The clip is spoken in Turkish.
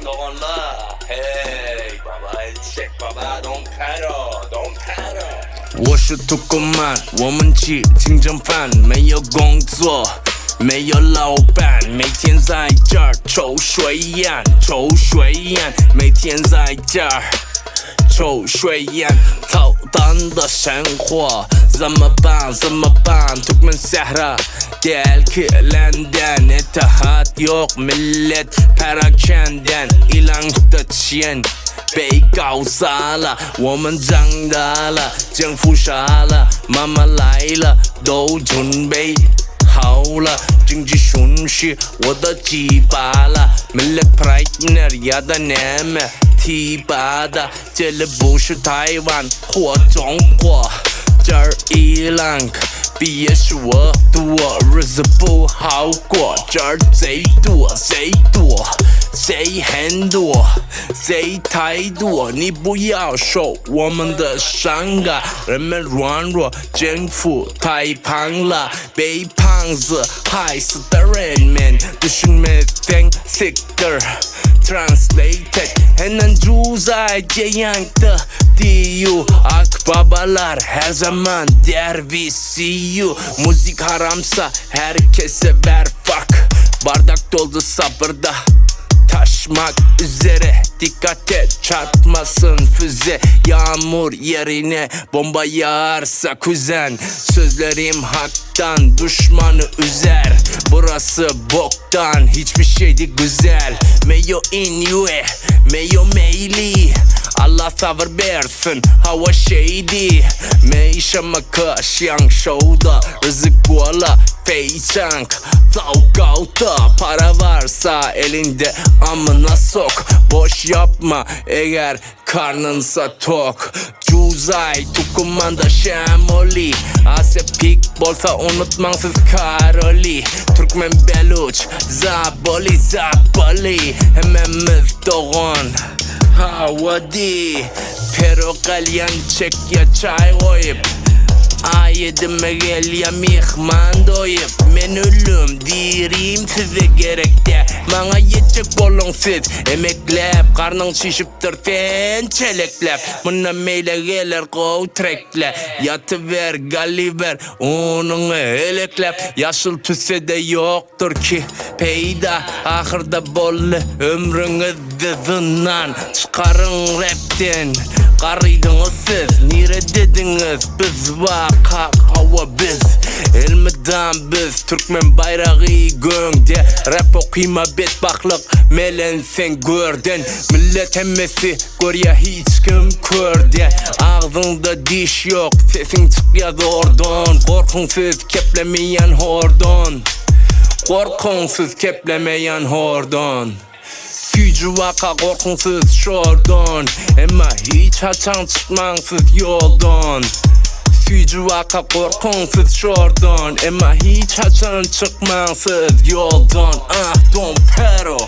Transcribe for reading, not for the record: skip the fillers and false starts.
doğanla. Hey baba eşek baba don't pedal don't pedal。我是土狗man，我们起清蒸饭，没有工作，没有老板，每天在这儿抽水烟，抽水烟，每天在这儿抽水烟，操蛋的生活怎么办？怎么办？Türkmen sehra gel ki London İttihat yok millet perakenden ilan的钱被搞砸了，我们长大了，政府傻了，妈妈来了，都准备好了，经济顺序我都记拔了，millet partner ya da ne mi提拔的，这里不是台湾或中国，这儿伊朗毕业是我多，日子不好过，这儿贼多贼多，贼很多，贼太多，你不要受我们的伤啊！人们软弱，政府太胖了，被胖子害死的人们，düşünmeden siktir translated， 很难住在这样的地狱。Akbabalar her zaman der we see you. Müzik haramsa herkese ver fuck. Bardak doldu sabırda taşmak üzere, dikkat et çarpmasın füze. Yağmur yerine bomba yağarsa kuzen, sözlerim haktan düşmanı üzer. Burası boktan, hiçbir şeydi güzel. Meyo inüe, meyo meyli, Allah sabır versin, hava şeydi. 没什么可享受的，日子过了非常糟糕的。Para varsa elinde amına sok, boş yapma eğer karnınsa tok. Cuzay tukumanda şamoli, asepik bolsa unutmangsız karoli. Türkmen beluç zaboli zaboli, hememiz doğun havadi. Pero kalyan çek ya çay koyup, ayedime gel ya mihman doyup. Men ölüm direyim size gerek de, bana yetecek bolun siz emeklep, karnın şişiptir sen çeleklep. Buna meyle gelir kov trekle, yatıver galiver onunu eleklep. Yaşıl tüse de yoktur ki peyda, ahırda bollu ömrünüz zindan. Çıkarın rapten karıydınız siz, nire dediniz biz vakak hava biz, elmeden biz Türkmen bayrağı göğde. Rap okuyma bedbahtlık melen sen gördün, millet emmesi gör ya hiç kim körde. Ağzında diş yok sesin çıkıyor oradan, korkunsuz keplemeyen hordon, korkunsuz keplemeyen hordon. Gücü vaka korkunsuz şordan, ama hiç açan çıkmansız yoldan. Gücü vaka korkunsuz şordan, ama hiç açan çıkmansız yoldan. Don Pero